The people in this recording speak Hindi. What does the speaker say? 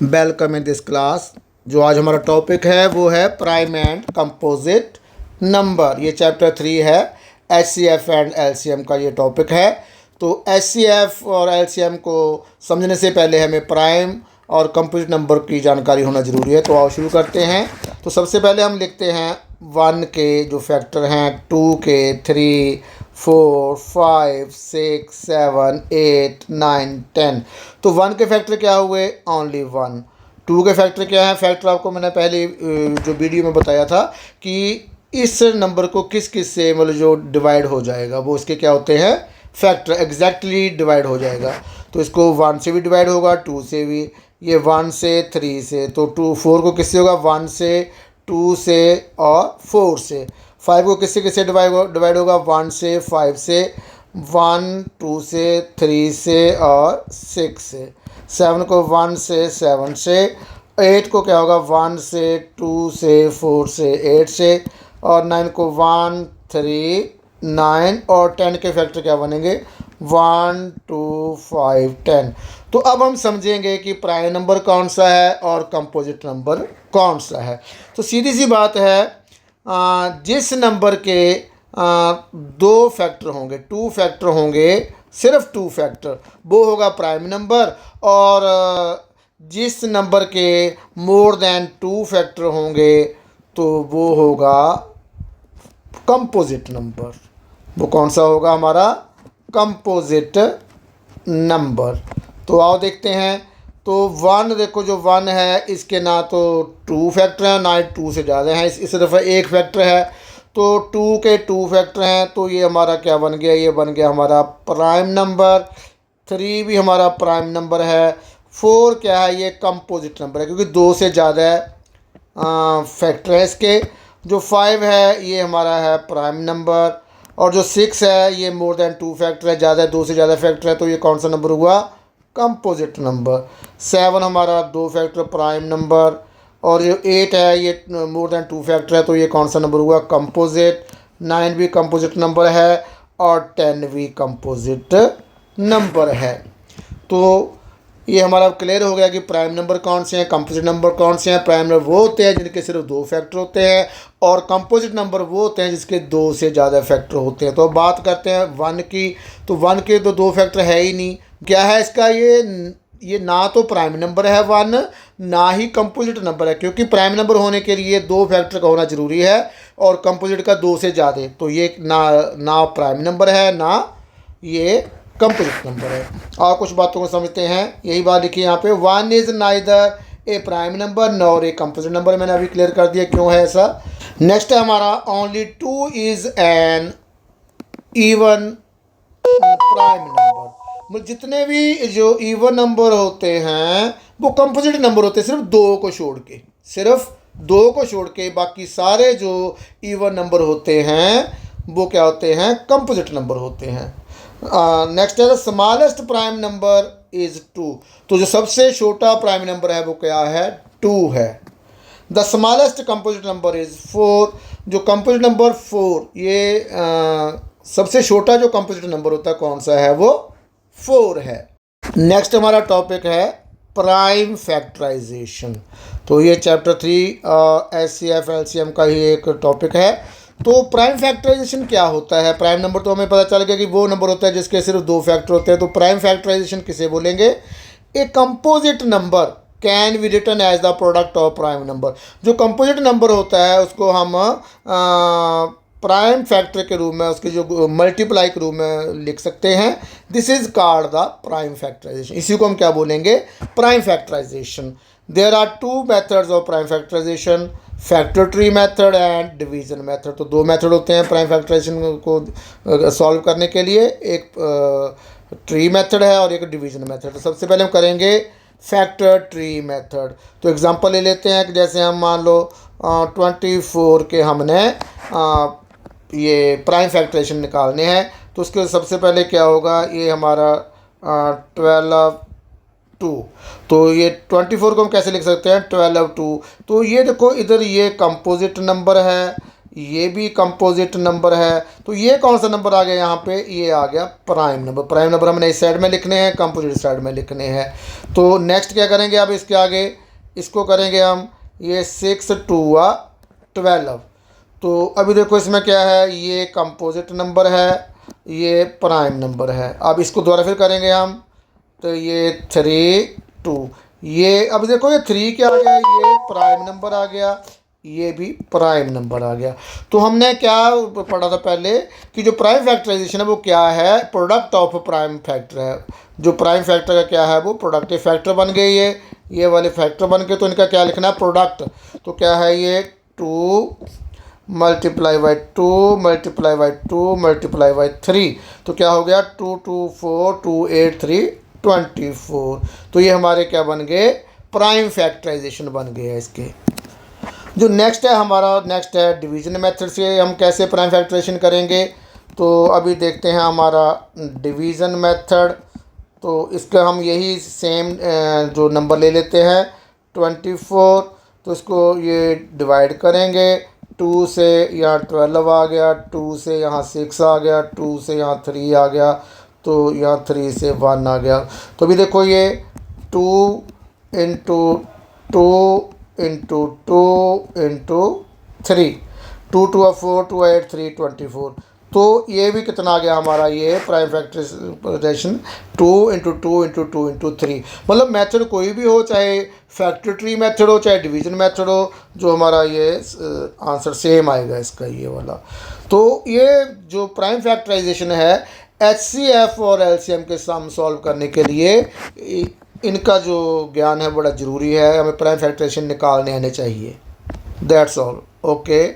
Welcome in this class. जो आज हमारा टॉपिक है वो है प्राइम एंड कंपोजिट नंबर। ये चैप्टर 3 है। एचसीएफ एंड एलसीएम का ये टॉपिक है। तो एचसीएफ और एलसीएम को समझने से पहले हमें प्राइम और कंपोजिट नंबर की जानकारी होना ज़रूरी है। तो आओ शुरू करते हैं। तो सबसे पहले हम लिखते हैं 1 के जो फैक्टर हैं, 2 के, 3, 4, 5, 6, 7, 8, 9, 10। तो 1 के फैक्टर क्या हुए? ओनली 1। 2 के फैक्टर क्या है? फैक्टर आपको मैंने पहले जो वीडियो में बताया था कि इस नंबर को किस किस से मतलब जो डिवाइड हो जाएगा वो इसके क्या होते हैं? फैक्टर एग्जैक्टली डिवाइड हो जाएगा। तो इसको 1 से भी डिवाइड होगा, 2 से भी, ये 1 से, 3 से। तो 4 को किससे होगा? 1 से, 2 से और 4 से। 5 को किससे किससे डिवाइड होगा? 1 से, 5 से, 1, 2 से, 3 से और 6 से। 7 को 1 से, 7 से। 8 को क्या होगा? 1 से, 2 से, 4 से, 8 से। और 9 को 1, 3, 9 और 10 के फैक्टर क्या बनेंगे? 1, 2, 5, 10। तो अब हम समझेंगे कि प्राइम नंबर कौन सा है और कंपोजिट नंबर कौन सा है। तो सीधी सी बात है, जिस नंबर के 2 फैक्टर होंगे, 2 फैक्टर होंगे, सिर्फ 2 फैक्टर, वो होगा प्राइम नंबर। और जिस नंबर के मोर देन 2 फैक्टर होंगे तो वो होगा कंपोजिट नंबर। वो कौन सा होगा? हमारा कंपोजिट नंबर। तो आओ देखते हैं। तो 1, देखो जो 1 है इसके ना तो 2 फैक्टर हैं ना ही 2 से ज़्यादा हैं, इस तरफ एक फैक्टर है। तो 2 के 2 फैक्टर हैं तो ये हमारा क्या बन गया? ये बन गया हमारा प्राइम नंबर। 3 भी हमारा प्राइम नंबर है। 4 क्या है? ये कंपोजिट नंबर है क्योंकि 2 से ज़्यादा फैक्टर है इसके। जो 5 है ये हमारा है प्राइम नंबर। और जो 6 है ये मोर देन 2 फैक्टर है, ज़्यादा 2 से ज़्यादा फैक्टर है, तो ये कौन सा नंबर हुआ? Composite number. 7 हमारा 2 फैक्टर प्राइम नंबर। और जो 8 है ये मोर देन 2 फैक्टर है, तो ये कौन सा नंबर हुआ? कंपोजिट। 9 भी कंपोजिट नंबर है और 10 भी कंपोजिट नंबर है। तो ये हमारा क्लियर हो गया कि प्राइम नंबर कौन से हैं, कंपोजिट नंबर कौन से हैं। प्राइम नंबर वो होते हैं जिनके सिर्फ 2 फैक्टर होते हैं और कंपोजिट नंबर वो होते हैं जिसके 2 से ज़्यादा फैक्टर होते हैं। तो अब बात करते हैं 1 की। तो 1 के तो 2 फैक्टर है ही नहीं। क्या है इसका? ये ना तो प्राइम नंबर है 1, ना ही कंपोजिट नंबर है, क्योंकि प्राइम नंबर होने के लिए 2 फैक्टर का होना ज़रूरी है और कंपोजिट का 2 से ज़्यादा। तो ये ना प्राइम नंबर है ना ये कंपोजिट नंबर है। और कुछ बातों को समझते हैं। यही बात लिखी यहाँ पे, 1 is neither A prime number nor a composite number. मैंने अभी क्लियर कर दिया क्यों है ऐसा। नेक्स्ट है हमारा only 2 is an even prime number. मतलब जितने भी जो इवन नंबर होते हैं वो कंपोजिट नंबर होते हैं, सिर्फ 2 को छोड़ के, सिर्फ 2 को छोड़ के बाकी सारे जो इवन नंबर होते हैं वो क्या होते हैं? कंपोजिट नंबर होते हैं। नेक्स्ट है the smallest prime number is 2। तो जो सबसे छोटा प्राइम नंबर है वो क्या है? 2 है। The smallest composite number is 4। जो कंपोजिट नंबर 4, ये सबसे छोटा जो कंपोजिट नंबर होता है कौन सा है? वो 4 है। नेक्स्ट हमारा टॉपिक है प्राइम फैक्टराइजेशन। तो ये चैप्टर 3 एचसीएफ एलसीएम का ही एक टॉपिक है। तो प्राइम फैक्टराइजेशन क्या होता है? प्राइम नंबर तो हमें पता चल गया कि वो नंबर होता है जिसके सिर्फ 2 फैक्टर होते हैं। तो प्राइम फैक्टराइजेशन किसे बोलेंगे? A composite number can be written as the product of prime number. जो कंपोजिट नंबर होता है उसको हम प्राइम फैक्टर के रूप में, उसके जो मल्टीप्लाई के रूप में लिख सकते हैं। This is called the prime factorization. इसी को हम क्या बोलेंगे? Prime factorization. There are 2 methods of prime factorization, factor tree method and division method. तो 2 मेथड होते हैं प्राइम फैक्टराइजेशन को सॉल्व करने के लिए। एक ट्री मेथड है और एक डिवीजन मेथड। तो सबसे पहले हम करेंगे फैक्टर ट्री मेथड। तो एग्जांपल ले लेते हैं कि जैसे हम मान लो 24 के हमने ये प्राइम फैक्टराइजेशन निकालने हैं। तो उसके सबसे पहले क्या होगा? ये हमारा 12 2। तो ये 24 को हम कैसे लिख सकते हैं? 12 2। तो ये देखो इधर ये कंपोजिट नंबर है, ये भी कंपोजिट नंबर है। तो ये कौन सा नंबर आ गया यहाँ पे, ये आ गया प्राइम नंबर। प्राइम नंबर हमने इस साइड में लिखने हैं, कंपोजिट साइड में लिखने हैं। तो नेक्स्ट क्या करेंगे अब इसके आगे, इसको करेंगे हम, ये 6 2 12। तो अभी देखो इसमें क्या है, ये कंपोजिट नंबर है, ये प्राइम नंबर है। अब इसको दोबारा फिर करेंगे हम, तो ये 3 2, ये अब देखो ये 3 क्या आ गया, ये प्राइम नंबर आ गया, ये भी प्राइम नंबर आ गया। तो हमने क्या पढ़ा था पहले कि जो प्राइम फैक्टराइजेशन है वो क्या है, प्रोडक्ट ऑफ प्राइम फैक्टर है। जो प्राइम फैक्टर का क्या है, वो प्रोडक्टिव फैक्टर बन गए, ये वाले फैक्टर बन गए। तो इनका क्या लिखना है, प्रोडक्ट। तो क्या है ये 2 multiply by 2 multiply by 2 multiply by 3। तो क्या हो गया, 2 2 4 2 8 3 24। तो ये हमारे क्या बन गए, प्राइम फैक्टराइजेशन बन गए हैं इसके। जो नेक्स्ट है हमारा, नेक्स्ट है डिवीजन मेथड से हम कैसे प्राइम फैक्टराइजेशन करेंगे। तो अभी देखते हैं हमारा डिवीज़न मेथड। तो इसका हम यही सेम जो नंबर ले लेते हैं 24। तो इसको ये डिवाइड करेंगे, 2 से यहाँ 12 आ गया, 2 से यहाँ 6 आ गया, 2 से यहाँ 3 आ गया, तो यहाँ 3 से 1 आ गया। तो अभी देखो ये 2 इंटू 2 इंटू 2 इंटू 3, 2 2 4 2 8 3 24। तो ये भी कितना आ गया हमारा, ये prime factorization 2 into 2 into 2 into 3। मतलब मेथड कोई भी हो, चाहे फैक्टर ट्री मेथड हो चाहे डिवीजन मेथड हो, जो हमारा ये आंसर सेम आएगा इसका, ये वाला। तो ये जो प्राइम फैक्टराइजेशन है HCF और LCM के सम सॉल्व करने के लिए इनका जो ज्ञान है बड़ा ज़रूरी है, हमें प्राइम फैक्टराइजेशन निकालने आने चाहिए। That's all, okay.